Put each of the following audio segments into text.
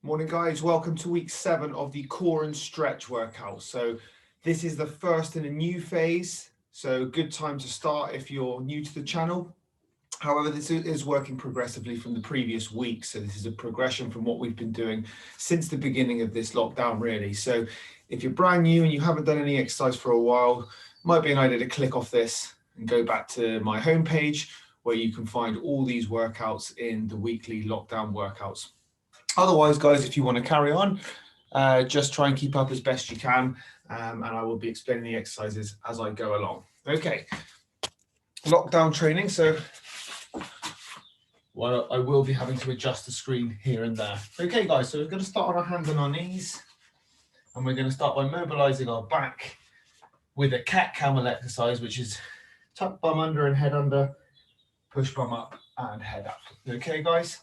Morning guys, welcome to week 7 of the core and stretch workout. So this is the first in a new phase, so good time to start if you're new to the channel. However, this is working progressively from the previous week, so this is a progression from what we've been doing since the beginning of this lockdown really. So if you're brand new and you haven't done any exercise for a while, it might be an idea to click off this and go back to my homepage where you can find all these workouts in the weekly lockdown workouts. Otherwise, guys, if you want to carry on, just try and keep up as best you can, and I will be explaining the exercises as I go along. Okay, lockdown training. So well, I will be having to adjust the screen here and there. Okay, guys, so we're going to start on our hands and our knees, and we're going to start by mobilizing our back with a cat-camel exercise, which is tuck bum under and head under, push bum up and head up. Okay, guys?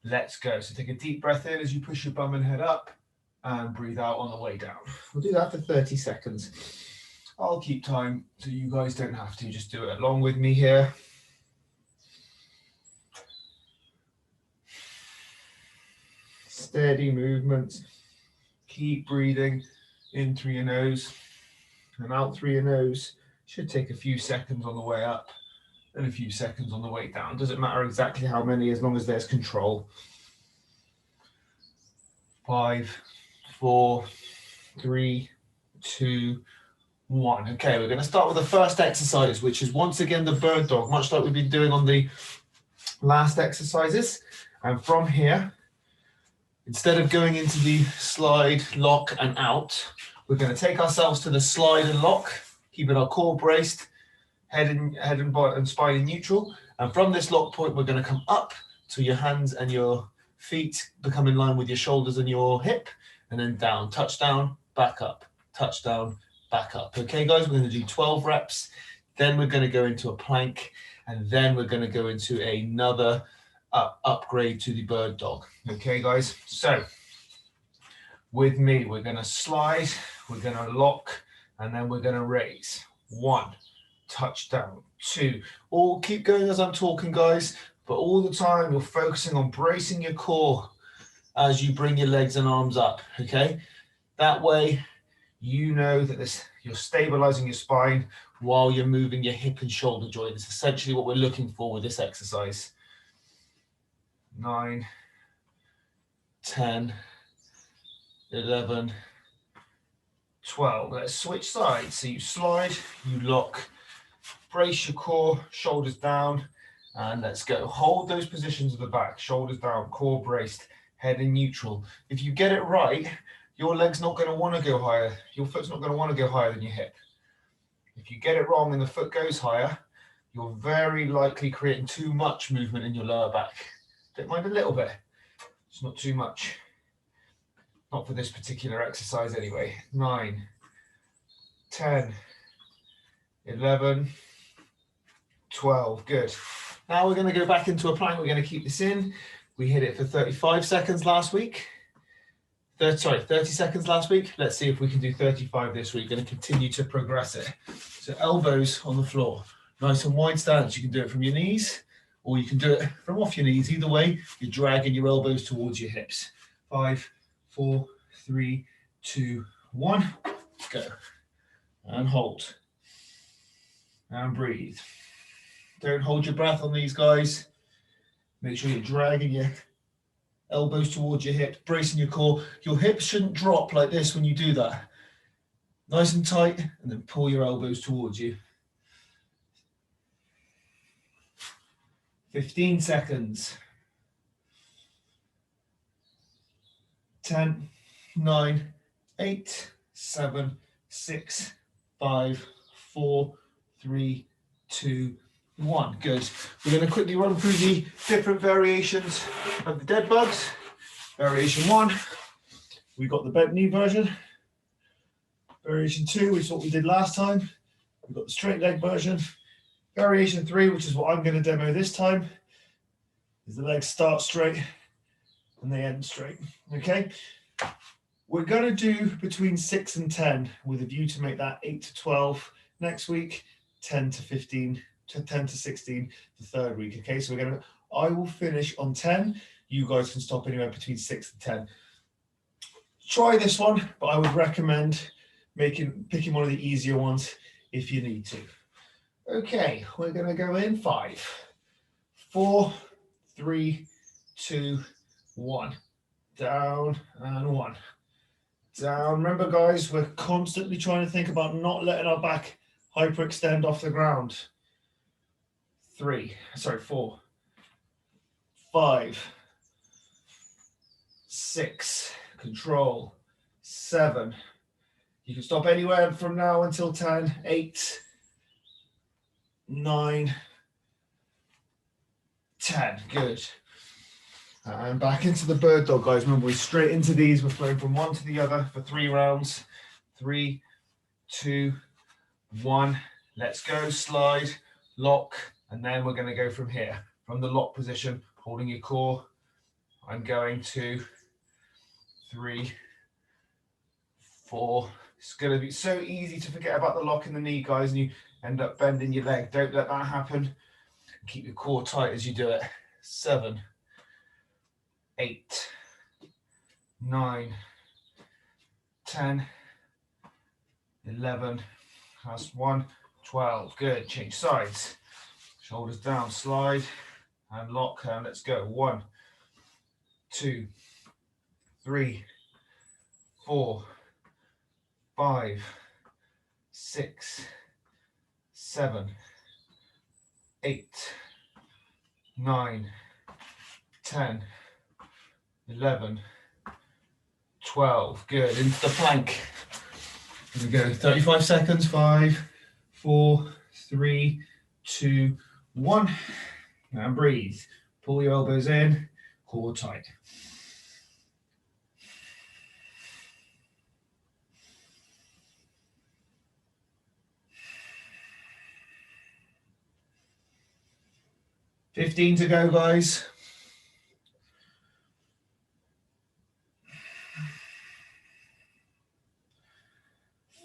Let's go. So take a deep breath in as you push your bum and head up and breathe out on the way down. We'll do that for 30 seconds. I'll keep time so you guys don't have to. Just do it along with me here. Steady movement. Keep breathing in through your nose and out through your nose. Should take a few seconds on the way up and a few seconds on the way down. Doesn't matter exactly how many as long as there's control. 5, 4, 3, 2, 1. Okay, we're going to start with the first exercise, which is once again the bird dog, much like we've been doing on the last exercises. And from here, instead of going into the slide, lock and out, we're going to take ourselves to the slide and lock, keeping our core braced, head and spine in neutral. And from this lock point, we're going to come up to your hands and your feet become in line with your shoulders and your hip, and then down, touchdown, back up, touchdown, back up. Okay, guys, we're going to do 12 reps. Then we're going to go into a plank, and then we're going to go into another upgrade to the bird dog. Okay, guys, so with me, we're going to slide, we're going to lock, and then we're going to raise. 1, touchdown, 2. All keep going as I'm talking, guys, but all the time you're focusing on bracing your core as you bring your legs and arms up, okay? That way you know that you're stabilizing your spine while you're moving your hip and shoulder joint. It's essentially what we're looking for with this exercise. 9, 10, 11, 12. Let's switch sides. So you slide, you lock, brace your core, shoulders down, and let's go. Hold those positions at the back, shoulders down, core braced, head in neutral. If you get it right, your leg's not going to want to go higher. Your foot's not going to want to go higher than your hip. If you get it wrong and the foot goes higher, you're very likely creating too much movement in your lower back. Don't mind a little bit. It's not too much. Not for this particular exercise anyway. 9, 10, 11, 12. Good. Now we're going to go back into a plank. We're going to keep this in. We hit it for 35 seconds last week. 30 seconds last week. Let's see if we can do 35 this week. We're going to continue to progress it. So elbows on the floor. Nice and wide stance. You can do it from your knees, or you can do it from off your knees. Either way, you're dragging your elbows towards your hips. 5, 4, 3, 2, 1. Go. And hold. And breathe. Don't hold your breath on these, guys. Make sure you're dragging your elbows towards your hips, bracing your core. Your hips shouldn't drop like this when you do that. Nice and tight, and then pull your elbows towards you. 15 seconds. 10, 9, 8, 7, 6, 5, 4, 3, 2, 1. Good. We're going to quickly run through the different variations of the dead bugs. Variation 1, we got the bent knee version. Variation 2, which is what we did last time. We've got the straight leg version. Variation 3, which is what I'm going to demo this time, is the legs start straight and they end straight. Okay. We're going to do between 6 and 10 with a view to make that 8 to 12 next week, 10 to 15, to 10 to 16 the third week. Okay, so I will finish on 10. You guys can stop anywhere between 6 and 10. Try this one, but I would recommend picking one of the easier ones if you need to. Okay, we're going to go in 5, 4, 3, 2, 1. Down and 1. Down. Remember, guys, we're constantly trying to think about not letting our back hyperextend off the ground. 4, 5, 6, control, 7. You can stop anywhere from now until 10, 8, 9, 10. Good. And back into the bird dog, guys. Remember, we're straight into these. We're flowing from one to the other for 3 rounds. 3, 2, 1. Let's go. Slide, lock, and then we're going to go from here. From the lock position, holding your core. I'm going 2, 3, 4. It's going to be so easy to forget about the lock in the knee, guys, and you end up bending your leg. Don't let that happen. Keep your core tight as you do it. 7, 8, 9, 10, 11, last one, 12. Good. Change sides. Shoulders down, slide and lock, and let's go. 1, 2, 3, 4, 5, 6, 7, 8, 9, 10, 11, 12. Good. Into the plank. Here we go. 35 seconds. 5, 4, 3, 2, 1. And breathe. Pull your elbows in. Core tight. Fifteen to go, guys.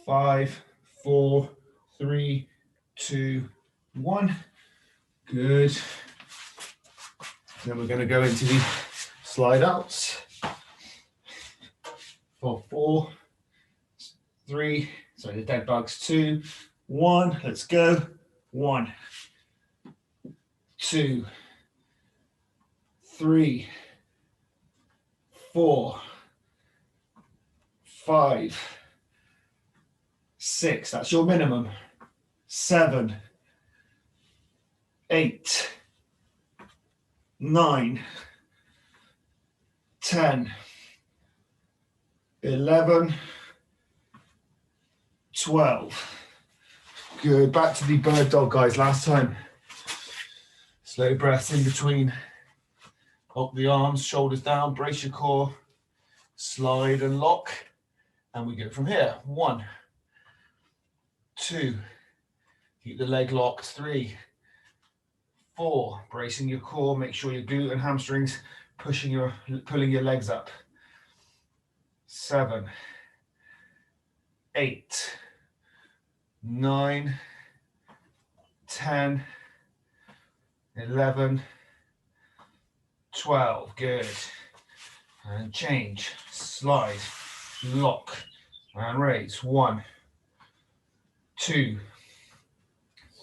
5, 4, 3, 2, 1. Good. Then we're going to go into the slide outs. For 4, 3, sorry, the dead bugs. 2, 1. Let's go. 1, 2, 3, 4, 5, 6. That's your minimum. 7, 8, 9, 10, 11, 12. Good. Back to the bird dog, guys. Last time. Slow breaths in between. Lock the arms, shoulders down, brace your core, slide and lock, and we go from here. 1, 2, keep the leg locked. 3, 4, bracing your core, make sure your glute and hamstrings pulling your legs up. 7, 8, 9, 10, 11, 12. Good. And change, slide, lock, and raise. 1, 2,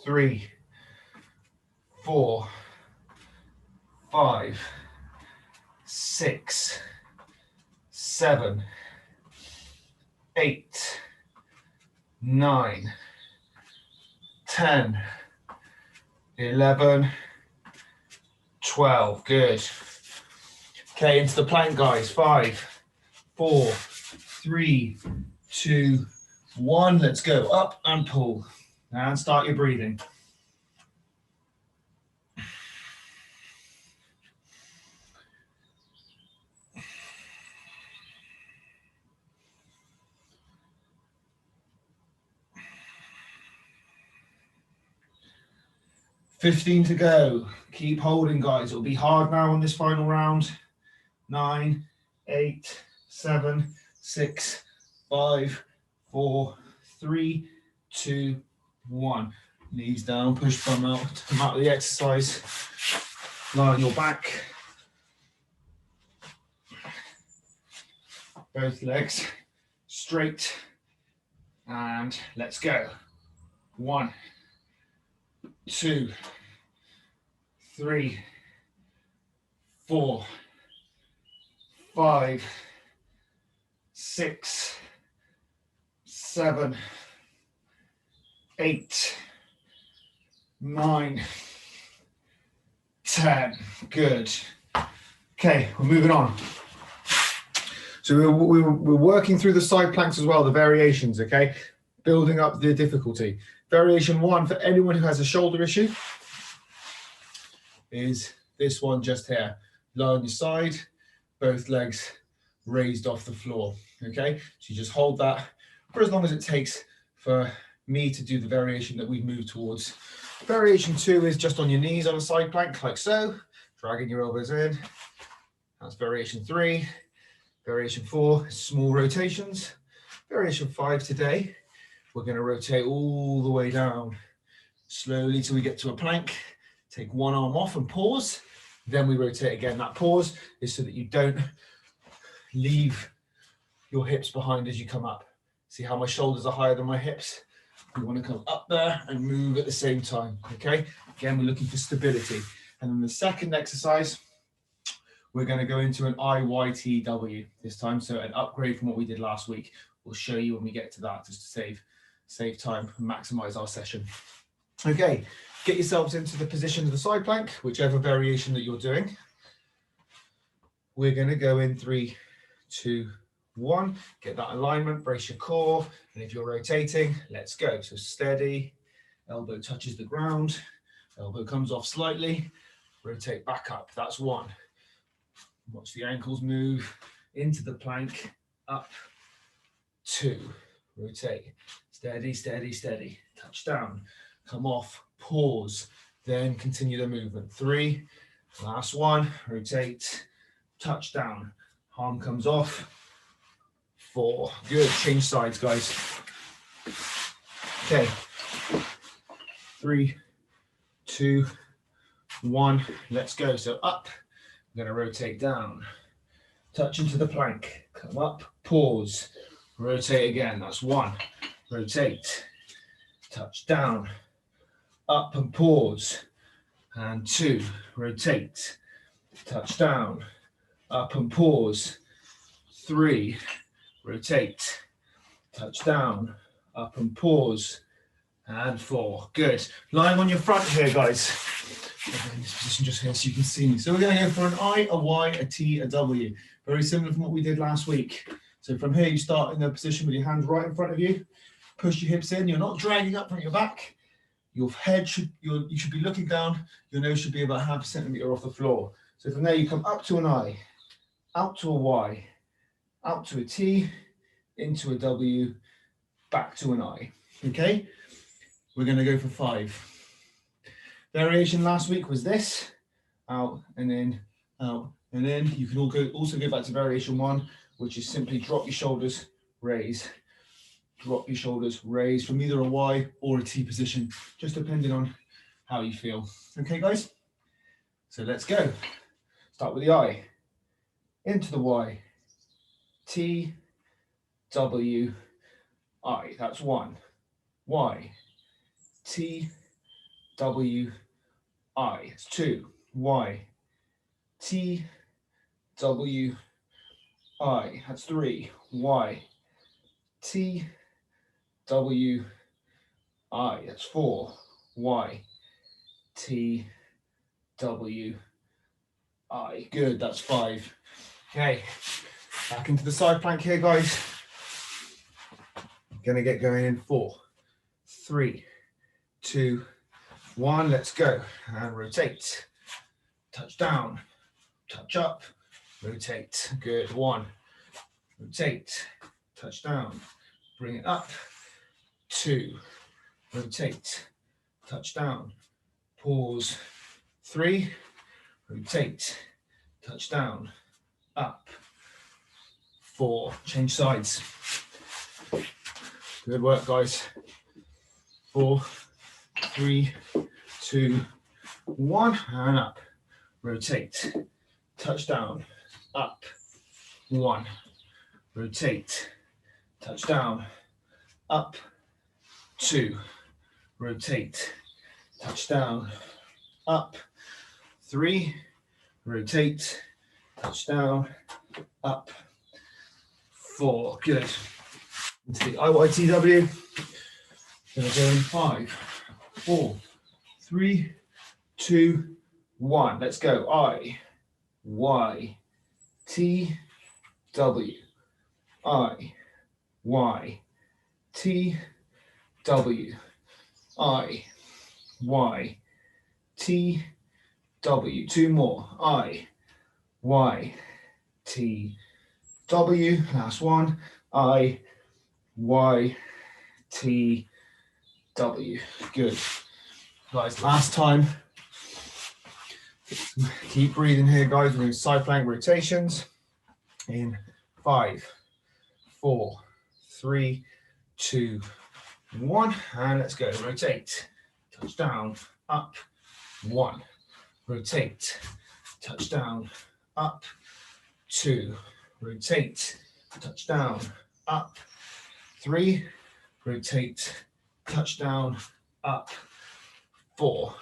3, 4, 5, 6, 7, 8, 9, 10, 11, 12. Good. Okay, into the plank, guys. 5, 4, 3, 2, 1. Let's go. Up and pull. And start your breathing. $15 to go. Keep holding, guys. It'll be hard now in this final round. 9, 8, 7, 6, 5, 4, 3, 2, 1. Knees down, push bum out, come out of the exercise. Lie on your back. Both legs straight, and let's go. 1, 2, 3, 4, 5, 6, 7, 8, 9, 10. Good. Okay, we're moving on. So we're working through the side planks as well, the variations, okay? Building up the difficulty. Variation 1 for anyone who has a shoulder issue is this one just here. Lie on your side, both legs raised off the floor, okay? So you just hold that for as long as it takes for me to do the variation that we've moved towards. Variation 2 is just on your knees on a side plank, like so, dragging your elbows in. That's variation 3. Variation 4 is small rotations. Variation 5 today, we're going to rotate all the way down slowly till we get to a plank. Take one arm off and pause. Then we rotate again. That pause is so that you don't leave your hips behind as you come up. See how my shoulders are higher than my hips? We want to come up there and move at the same time, okay? Again, we're looking for stability. And then the second exercise, we're going to go into an IYTW this time, so an upgrade from what we did last week. We'll show you when we get to that, just to save time and maximize our session. Okay, get yourselves into the position of the side plank, whichever variation that you're doing. We're going to go in 3, 2, 1. Get that alignment, brace your core, and if you're rotating, let's go. So steady, elbow touches the ground, elbow comes off slightly, rotate back up. That's 1. Watch the ankles move into the plank, up, 2, rotate, steady, steady, steady, touch down, come off, pause, then continue the movement. 3, last 1, rotate, touch down, arm comes off, 4, good, change sides, guys. Okay, 3, 2, 1, let's go. So up, I'm going to rotate down, touch into the plank, come up, pause, rotate again. That's 1, rotate, touch down, up and pause, and 2, rotate, touch down, up and pause, 3, rotate, touch down, up and pause, and 4. Good. Lying on your front here, guys. In this position just here so you can see me. So we're going to go for an I, a Y, a T, a W. Very similar from what we did last week. So from here you start in the position with your hands right in front of you. Push your hips in. You're not dragging up from your back. Your head you should be looking down. Your nose should be about ½ centimeter off the floor. So from there you come up to an I, out to a Y, out to a T, into a W, back to an I. Okay? We're going to go for 5. Variation last week was this, out and in, out and in. You can also go back to variation 1, which is simply drop your shoulders, raise. Drop your shoulders, raise from either a Y or a T position, just depending on how you feel. Okay, guys? So let's go. Start with the I, into the Y, T, W, I. That's 1. Y, T, W, I. It's 2. Y, T, W, I. That's 3. Y, T, W, I. That's 4. Y, T, W, I. Good. That's 5. Okay. Back into the side plank here, guys. Gonna get going in 4, 3, 2, 1. Let's go. And rotate. Touch down. Touch up. Rotate. Good. 1. Rotate. Touch down. Bring it up. 2. Rotate. Touch down. Pause. 3. Rotate. Touch down. Up. 4. Change sides. Good work, guys. 4, 3, 2, 1, and up. Rotate. Touch down. Up. 1. rotate, touch down, up, 2, rotate, touch down, up, 3, rotate, touch down, up, 4. Good. Into the IYTW. Gonna go in 5, 4, 3, 2, 1. Let's go. I, Y, T, W, I, Y, T, W, I, Y, T, W. 2 more. I, Y, T, W. Last one. I, Y, T, W. Good. Guys, last time. Keep breathing here, guys. We're doing side plank rotations in 5, 4, 3, 2, 1. And let's go. Rotate, touch down, up, 1. Rotate, touch down, up, 2. Rotate, touch down, up, 3. Rotate, touch down, up, 4.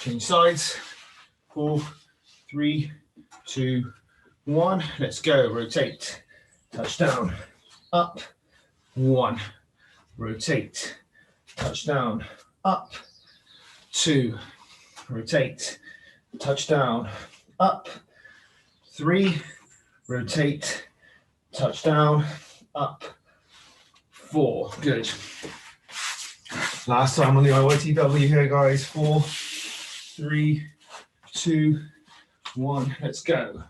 Change sides. 4, 3, 2, 1. Let's go. Rotate, touch down, up, 1. Rotate, touch down, up, 2. Rotate, touch down, up, 3. Rotate, touch down, up, 4. Good. Last time on the IYTW here, guys. 4, 3, 2, 1. Let's go.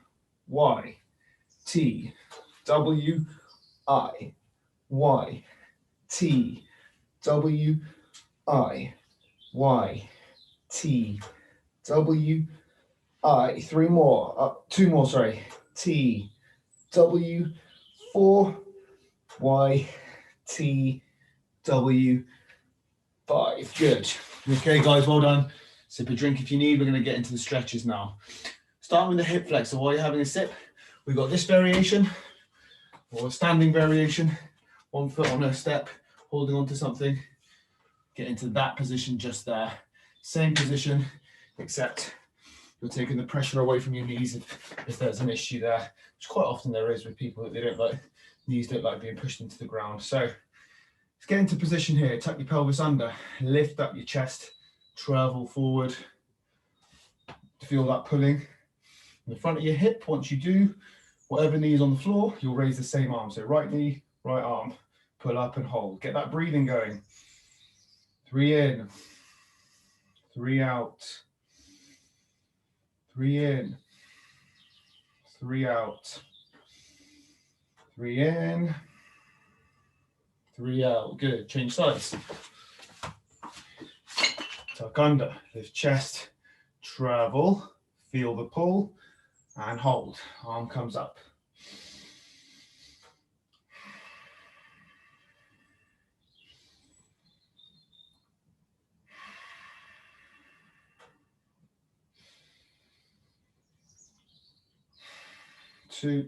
Y, T, W, I, Y, T, W, I, Y, T, W, I. 3 more. 2 more, sorry. T, W, 4, Y, T, W, 5. Good. Okay, guys, well done. Sip a drink if you need. We're going to get into the stretches now. Starting with the hip flexor. While you're having a sip, we've got this variation, or a standing variation. 1 foot on a step, holding onto something. Get into that position just there. Same position, except you're taking the pressure away from your knees if there's an issue there, which quite often there is with people that they don't like, knees don't like being pushed into the ground. So let's get into position here. Tuck your pelvis under, lift up your chest, travel forward. Feel that pulling in the front of your hip. Once you do, whatever knee is on the floor, you'll raise the same arm. So right knee, right arm, pull up and hold. Get that breathing going. 3 in, 3 out, 3 in, 3 out, 3 in, 3 out. Good. Change sides. Tuck under, lift chest, travel, feel the pull, and hold. Arm comes up. Two,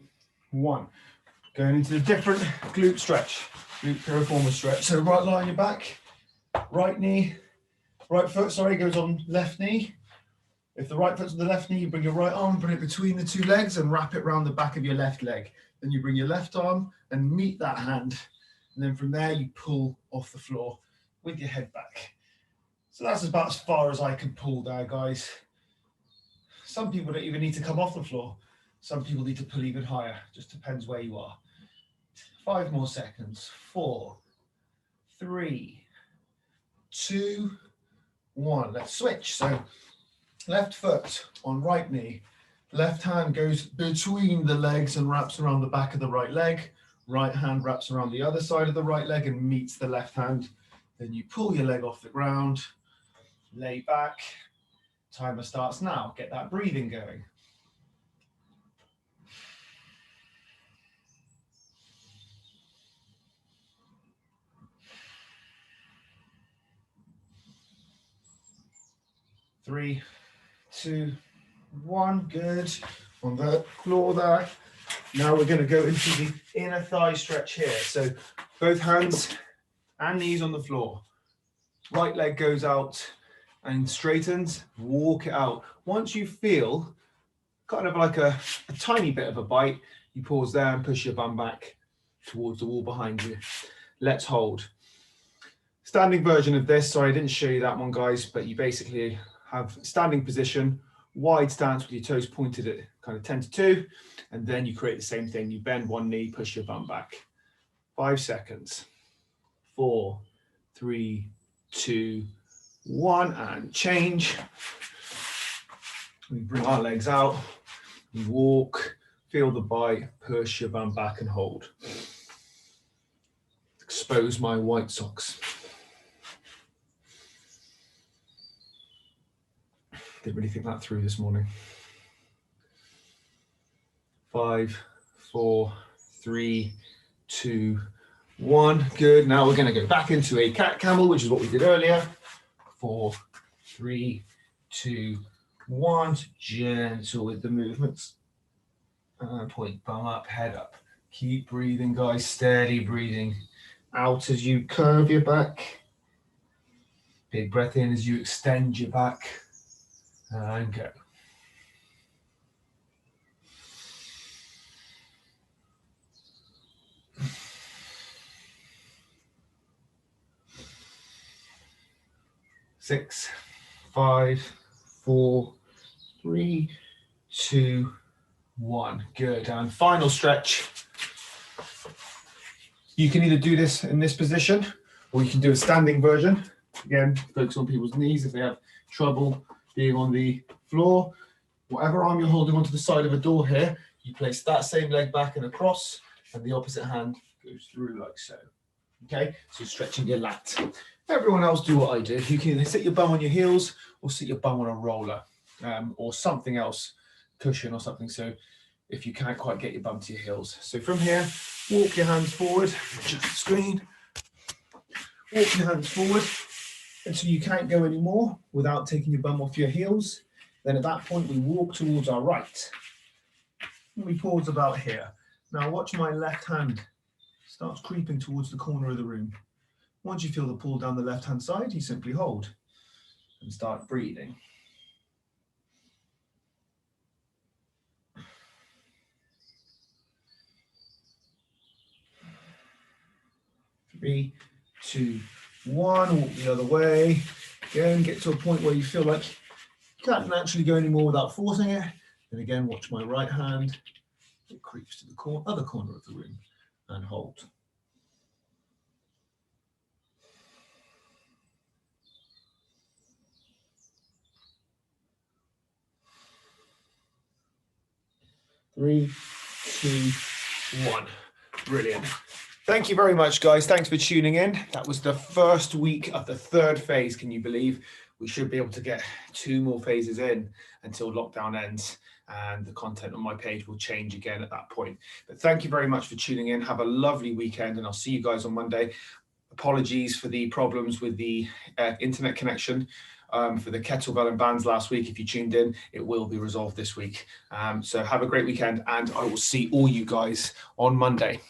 1. Going into the different glute stretch, glute piriformis stretch. So right lie on your back, right knee, right foot, sorry, goes on left knee. If the right foot's on the left knee, you bring your right arm, put it between the 2 legs and wrap it around the back of your left leg. Then you bring your left arm and meet that hand. And then from there, you pull off the floor with your head back. So that's about as far as I can pull there, guys. Some people don't even need to come off the floor. Some people need to pull even higher. Just depends where you are. 5 more seconds. 4, 3, 2, 1. Let's switch. So left foot on right knee. Left hand goes between the legs and wraps around the back of the right leg. Right hand wraps around the other side of the right leg and meets the left hand. Then you pull your leg off the ground, lay back. Timer starts now. Get that breathing going. Three, 2, 1. Good. on the floor there. Now we're going to go into the inner thigh stretch here. So both hands and knees on the floor. Right leg goes out and straightens, walk it out. Once you feel kind of like a tiny bit of a bite, you pause there and push your bum back towards the wall behind you. Let's hold. Standing version of this, sorry I didn't show you that one guys, but you basically have standing position, wide stance with your toes pointed at kind of 10 to 2, and then you create the same thing. You bend one knee, push your bum back. 5 seconds. 4, 3, 2, 1, and change. We bring our legs out, we walk, feel the bite, push your bum back and hold. Expose my white socks. Didn't really think that through this morning. 5, 4, 3, 2, 1. Good. Now we're going to go back into a cat camel, which is what we did earlier. 4, 3, 2, 1. Gentle with the movements. Point bum up, head up. Keep breathing, guys. Steady breathing. Out as you curve your back. Big breath in as you extend your back. And go. Six, 5, 4, 3, 2, 1. Good. And final stretch. You can either do this in this position, or you can do a standing version. Again, focus on people's knees if they have trouble being on the floor. Whatever arm you're holding onto the side of a door here, you place that same leg back and across, and the opposite hand goes through like so. Okay, so stretching your lat. Everyone else do what I do. You can either sit your bum on your heels or sit your bum on a roller or something else, cushion or something. So if you can't quite get your bum to your heels. So from here, walk your hands forward, adjust the screen, walk your hands forward until you can't go anymore without taking your bum off your heels. Then at that point, we walk towards our right. And we pause about here. Now watch my left hand starts creeping towards the corner of the room. Once you feel the pull down the left-hand side, you simply hold and start breathing. 3, 2, 1. Walk the other way. Again, get to a point where you feel like you can't naturally go anymore without forcing it. And again, watch my right hand. It creeps to the other corner of the room and hold. Three, 2, 1. Brilliant. Thank you very much, guys. Thanks for tuning in. That was the first week of the third phase. Can you believe? We should be able to get 2 more phases in until lockdown ends, and the content on my page will change again at that point. But thank you very much for tuning in. Have a lovely weekend, and I'll see you guys on Monday. Apologies for the problems with the internet connection for the kettlebell and bands last week. If you tuned in, it will be resolved this week. So have a great weekend, and I will see all you guys on Monday.